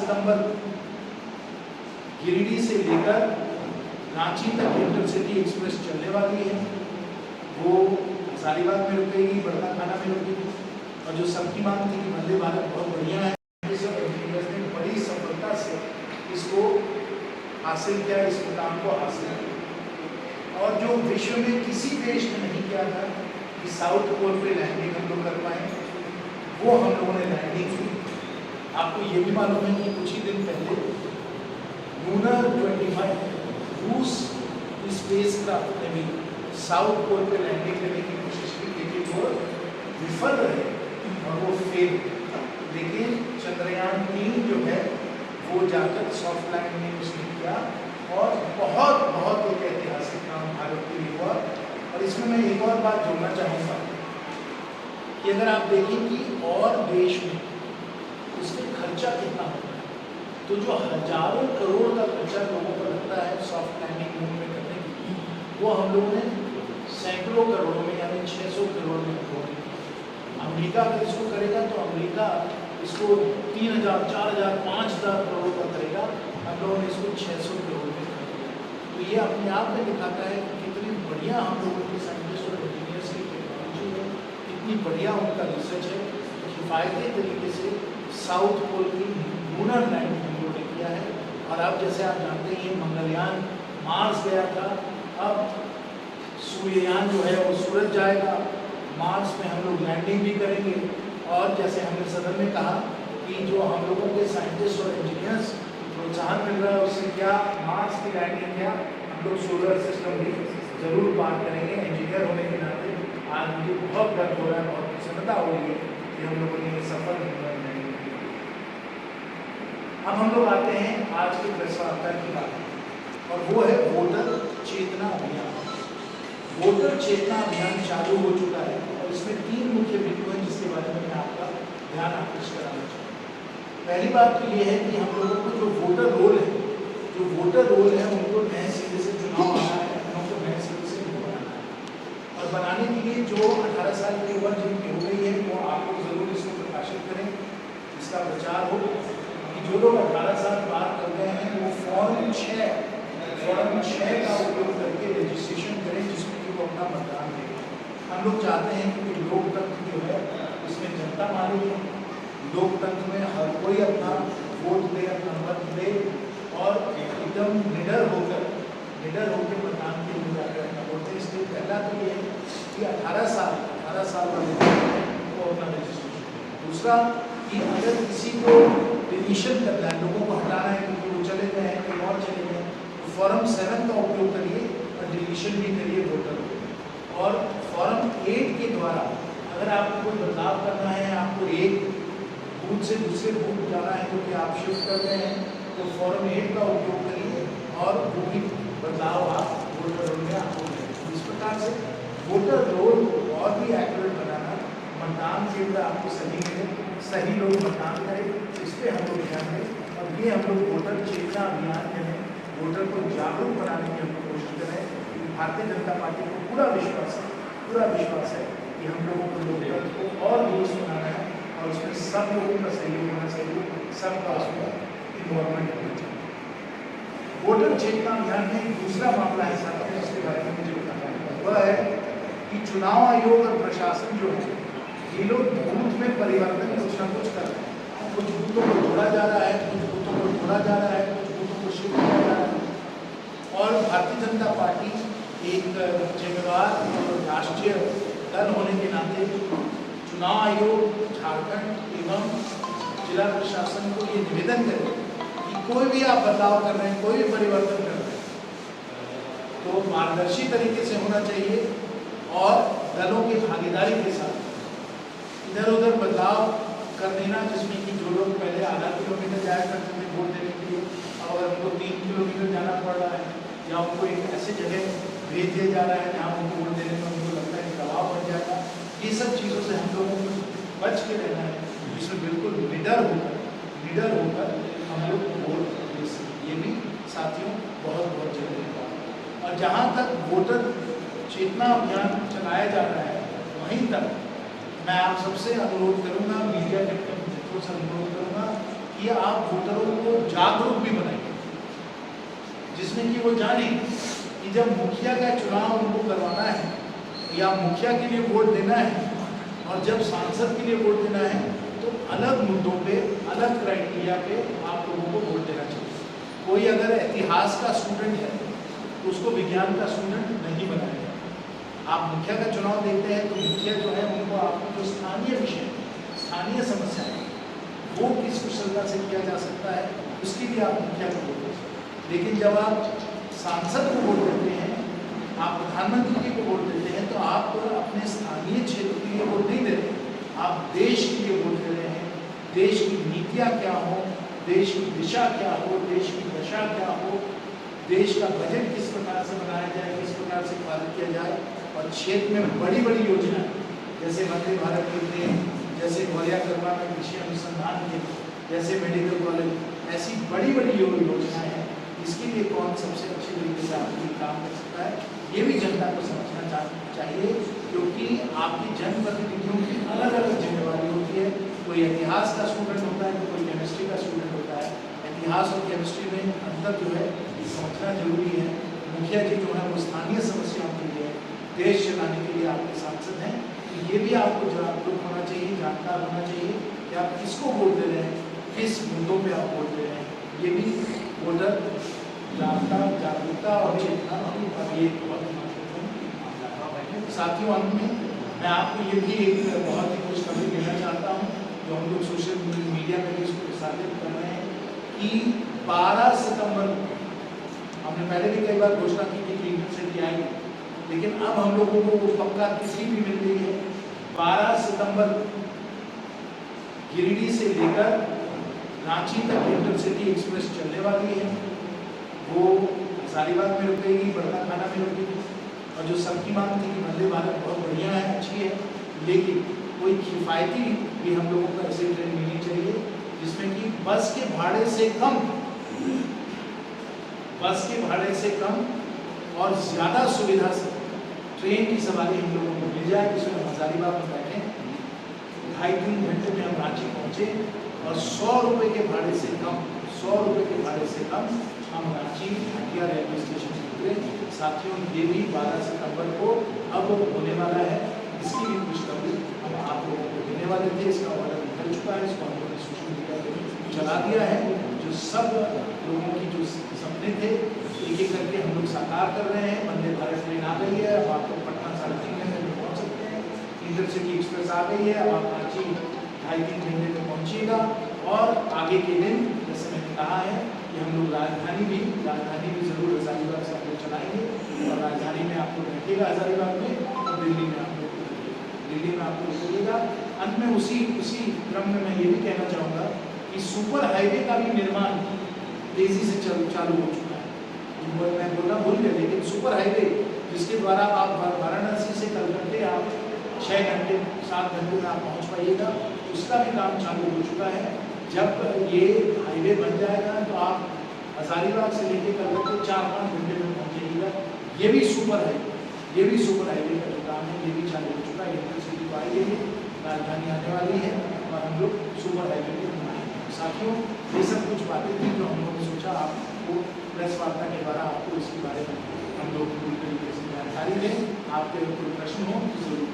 सितंबर गिरिडीह से लेकर रांची तक इंटरसिटी एक्सप्रेस चलने वाली है। वो हजारीबाग में रुकेगी, बड़का खाना में रुकेगी। और जो सबकी मांग थी कि वंदे भारत बहुत बढ़िया है, ने बड़ी सफलता से इसको हासिल किया, इस मुकाम को हासिल किया। और जो विश्व में किसी देश ने नहीं किया था कि साउथ पोल पे लैंडिंग हम लोग कर पाए, वो हम लोगों ने लैंडिंग की। आपको ये भी मालूम है कि कुछ ही दिन पहले लूनर 25 रूस स्पेस क्राफ्ट ने भी साउथ पोल पे लैंडिंग करने की कोशिश की, लेकिन वो विफल रहे और वो फेल। लेकिन चंद्रयान 3 जो है वो जाकर सॉफ्ट लैंडिंग उसने किया और बहुत बहुत एक ऐतिहासिक काम भारत के लिए हुआ। और इसमें मैं एक और बात जोड़ना चाहूँगा कि अगर आप देखें कि और देश में उसमें खर्चा कितना होता है, तो जो हजारों करोड़ का खर्चा लोगों को लगता है सॉफ्ट लैंडिंग मून में करने की, वो हम लोगों ने सैकड़ों करोड़ों में यानी 600 करोड़ में हो। अमेरिका अगर इसको करेगा तो अमेरिका इसको 3000, 4000, 5000 करोड़ का करेगा, हम लोगों ने इसको 600 करोड़ में कर दिया। तो ये अपने आप में दिखाता है कि कितनी बढ़िया हम लोगों के साइंटिस्ट और इंजीनियर्स की टेक्नोलॉजी है, कितनी बढ़िया उनका रिसर्च है। किफ़ायती तरीके से साउथ पोल की लूनर लैंडिंग हम लोगों ने किया है। और अब जैसे आप जानते हैं मंगलयान मार्स गया था, अब सूर्ययान जो है वो सूरज जाएगा, मार्स में हम लोग लैंडिंग भी करेंगे। और जैसे हमने सदन में कहा कि जो हम लोगों के साइंटिस्ट और इंजीनियर्स प्रोत्साहन मिल रहा है उससे क्या मार्स की लैंडिंग क्या हम लोग सोलर सिस्टम भी जरूर पार करेंगे। इंजीनियर होने के नाते आज मुझे बहुत गर्व हो रहा है, बहुत प्रसन्नता हो रही है कि हम लोगों ने ये सफल लैंडिंग की। अब हम लोग आते हैं आज के प्रेस वार्ता की बात, और वो है वोटर चेतना अभियान। वोटर चेतना अभियान चालू हो चुका है और इसमें 3 मुख्य बिंदु हैं जिसके बारे में मैं आपका ध्यान आकृष्ट कराना चाहूँगा। पहली बात तो ये है कि हम लोगों को जो वोटर रोल है उनको नए सिरे से चुनाव आना है, उनको नए सिरे से बनाना है। और बनाने के लिए जो 18 साल की उम्र जिनकी हो गई है वो आप लोग जरूर इसको प्रकाशित करें, इसका प्रचार हो कि जो लोग 18 साल पार कर गए हैं वो फॉर्म 6 का उपयोग करके रजिस्ट्रेशन करें, जिसमें कि वो अपना मतदान दें। हम लोग चाहते हैं कि लोकतंत्र जो है उसमें जनता मानी है, लोकतंत्र में हर कोई अपना वोट दे, अपना मत दे और एकदम निडर होकर मतदान के लिए जाकर अपना वोट दे। इसलिए पहला तो ये है कि 18 साल वाले वो अपना रजिस्ट्रेशन। दूसरा कि अगर किसी को डिलीशन करना है, लोगों को हटाना है क्योंकि वो चले गए हैं कहीं और चले गए, तो फॉर्म 7 का उपयोग करिए और डिलीशन भी करिए वोटर। और फॉर्म 8 के द्वारा अगर आपको कोई बदलाव करना है, आपको एक बूथ से दूसरे बूथ जाना है क्योंकि आप शिफ्ट कर रहे हैं, तो फॉर्म 8 का उपयोग करिए और वो भी बदलाव आप वोटर रोल में आपको करें। इस प्रकार से वोटर रोल को और भी एक्यूरेट बनाना, मतदान केंद्र आपको सही मिले, सही लोग मतदान करें, इस पर हम लोग ध्यान दें। और ये हम लोग वोटर चेतना अभियान में वोटर को जागरूक बनाने की हम लोग कोशिश करें। भारतीय जनता पार्टी को पूरा विश्वास है कि हम लोगों को लोकतंत्र को और दुरुस्त बनाना है और उसमें सब लोगों का सहयोग होना चाहिए, सबका उसमें इन्वॉल्वमेंट होना चाहिए। वोटर चेतना अभियान में दूसरा मामला है साथियों, इसके बारे में मुझे बताना है, वह है कि चुनाव आयोग और प्रशासन जो है ये लोग बूथ में परिवर्तन कुछ ना कुछ कर रहे हैं। कुछ बूथों को जोड़ा जा रहा है, कुछ बूथों को जोड़ा जा रहा है, कुछ बूथों को शिफ्ट किया जा रहा है। और भारतीय जनता पार्टी एक जिम्मेवार और राष्ट्रीय दल होने के नाते चुनाव आयोग, झारखंड एवं जिला प्रशासन को ये निवेदन करें कि कोई भी आप बदलाव कर रहे हैं, कोई भी परिवर्तन कर रहे हैं तो पारदर्शी तरीके से होना चाहिए और दलों की भागीदारी के साथ। इधर उधर बदलाव कर देना जिसमें कि जो लोग पहले आधा किलोमीटर जाया करते थे वोट देने के लिए, अब अगर उनको 3 किलोमीटर जाना पड़ रहा है या उनको एक ऐसे जगह भेज दिया जा रहा है जहाँ उनको वोट देने में उनको लगता है दबाव बढ़ जाएगा। ये सब चीज़ों से हम लोगों को बच के रहना है, इसमें बिल्कुल निडर होकर हम लोग वोट दे सकें। ये भी साथियों बहुत जरूरी है। और जहाँ तक वोटर चेतना अभियान चलाया जा रहा है वहीं तक मैं आप सबसे अनुरोध करूंगा, मीडिया के मित्रों से अनुरोध करूंगा कि आप वोटरों को जागरूक भी बनाइए, जिसमें कि वो जाने कि जब मुखिया का चुनाव उनको करवाना है या मुखिया के लिए वोट देना है और जब सांसद के लिए वोट देना है तो अलग मुद्दों पे, अलग क्राइटेरिया पे आप लोगों को वोट देना चाहिए। कोई अगर इतिहास का स्टूडेंट है तो उसको विज्ञान का स्टूडेंट नहीं बनाया जाए। आप मुखिया का चुनाव देखते हैं तो मुखिया जो है उनको आपको जो स्थानीय विषय, स्थानीय समस्या है वो किस कुशलता से किया जा सकता है, उसके लिए आप मुखिया को वोट देते हैं। लेकिन जब आप सांसद को वोट देते हैं, आप प्रधानमंत्री को वोट देते हैं, तो आप अपने स्थानीय क्षेत्र के लिए वोट नहीं देते, आप देश के लिए वोट दे रहे हैं। देश की नीतियाँ क्या हो, देश की दिशा क्या हो, देश की दशा क्या हो, देश का बजट किस प्रकार से बनाया जाए, किस प्रकार से पारित किया जाए, और क्षेत्र में बड़ी बड़ी योजनाएं जैसे वंदे भारत की ट्रेन, जैसे ग्वालियर करवा में कृषि अनुसंधान के, जैसे मेडिकल कॉलेज, ऐसी बड़ी बड़ी योजनाएं हैं। इसके लिए कौन सबसे अच्छे तरीके से आपके काम कर सकता है, ये भी जनता को समझना चाहिए, क्योंकि आपकी जनप्रतिनिधियों की अलग अलग जिम्मेवारी होती है। कोई इतिहास का स्टूडेंट होता है तो कोई केमिस्ट्री का स्टूडेंट होता है। इतिहास और केमिस्ट्री में अंतर जो है समझना जरूरी है। मुखिया जी जो है वो स्थानीय समस्याओं के लिए, देश चलाने के लिए आपके सांसद हैं, तो ये भी आपको जागरूक होना चाहिए, जानकार होना चाहिए कि आप किसको वोट दे रहे हैं, किस मुद्दों पे आप वोट दे रहे हैं। ये भी वोटर जागरूकता और चेतना और ये बहुत महत्वपूर्ण मामला है। साथियों, अंत में मैं आपको ये भी एक बहुत ही खुशखबरी देना चाहता हूँ, जो हम लोग सोशल मीडिया में भी इसको प्रसारित कर रहे हैं कि 12 सितंबर को, हमने पहले भी कई बार घोषणा की थी कि यूनिवर्सिटी आएगी, लेकिन अब हम लोगों को वो पक्का तिथि भी मिल गई है। 12 सितंबर गिरिडीह से लेकर रांची तक इंटरसिटी एक्सप्रेस चलने वाली है। वो हजारीबाग में रुकेगी, बड़का खाना में रुकेगी, और जो सबकी मांग थी कि वंदे भारत बहुत बढ़िया है, अच्छी है, लेकिन कोई किफ़ायती भी हम लोगों को ऐसी ट्रेन मिलनी चाहिए जिसमें कि बस के भाड़े से कम और ज़्यादा सुविधा से ट्रेन की सवारी हम लोगों को मिल जाए, जिसमें हम हजारीबाग में बैठें, 2.5-3 घंटे में हम रांची पहुँचे और 100 रुपये के भाड़े से कम हम रांची हटिया रेलवे स्टेशन से उतरे। साथियों, ये भी 12 सितंबर को अब होने वाला है। इसकी भी खुशखबरी हम आप लोगों को देने वाले थे। इसका ऑर्डर निकल चुका है, इसको हम लोगों ने सोशल मीडिया पर चला दिया है। जो सब लोगों की जो सपने थे एक एक करके हम लोग साकार कर रहे हैं। वंदे भारत ट्रेन आ गई है, अब आप लोग पटना 3.5 घंटे में पहुँच सकते हैं। इंटरसिटी एक्सप्रेस आ गई है, अब आप रांची 2.5-3 घंटे में पहुँचिएगा। और आगे के दिन जैसे मैंने कहा है कि हम लोग राजधानी भी ज़रूर हजारीबाग से आप लोग चलाएंगे, और राजधानी में आप लोग रखिएगा हजारीबाग में, और दिल्ली में आप लोग उतरिएगा। अंत में उसी क्रम में मैं ये भी कहना चाहूँगा कि सुपर हाईवे का भी निर्माण तेज़ी से चालू हो चुका है। मैं बोलना भूल गया, लेकिन सुपर हाईवे जिसके द्वारा आप वाराणसी से कलकत्ते आप 6 घंटे 7 घंटे में आप पहुँच पाइएगा, उसका भी काम चालू हो चुका है। जब ये हाईवे बन जाएगा तो आप हजारीबाग से लेकर कलकत्ते 4-5 घंटे में पहुँचेगा। ये भी सुपर हाईवे का जो काम है ये भी चालू हो चुका है। इंटरसिटी को आएगी, राजधानी आने वाली है और हम लोग सुपर हाईवे के बनाएंगे। साथियों, ये सब कुछ बातें थी जो हम लोगों ने सोचा आपको प्रेस वार्ता के द्वारा आपको इसके बारे में हम लोग पूरी तरीके से जानकारी दें। आपके कोई प्रश्न हो तो जरूर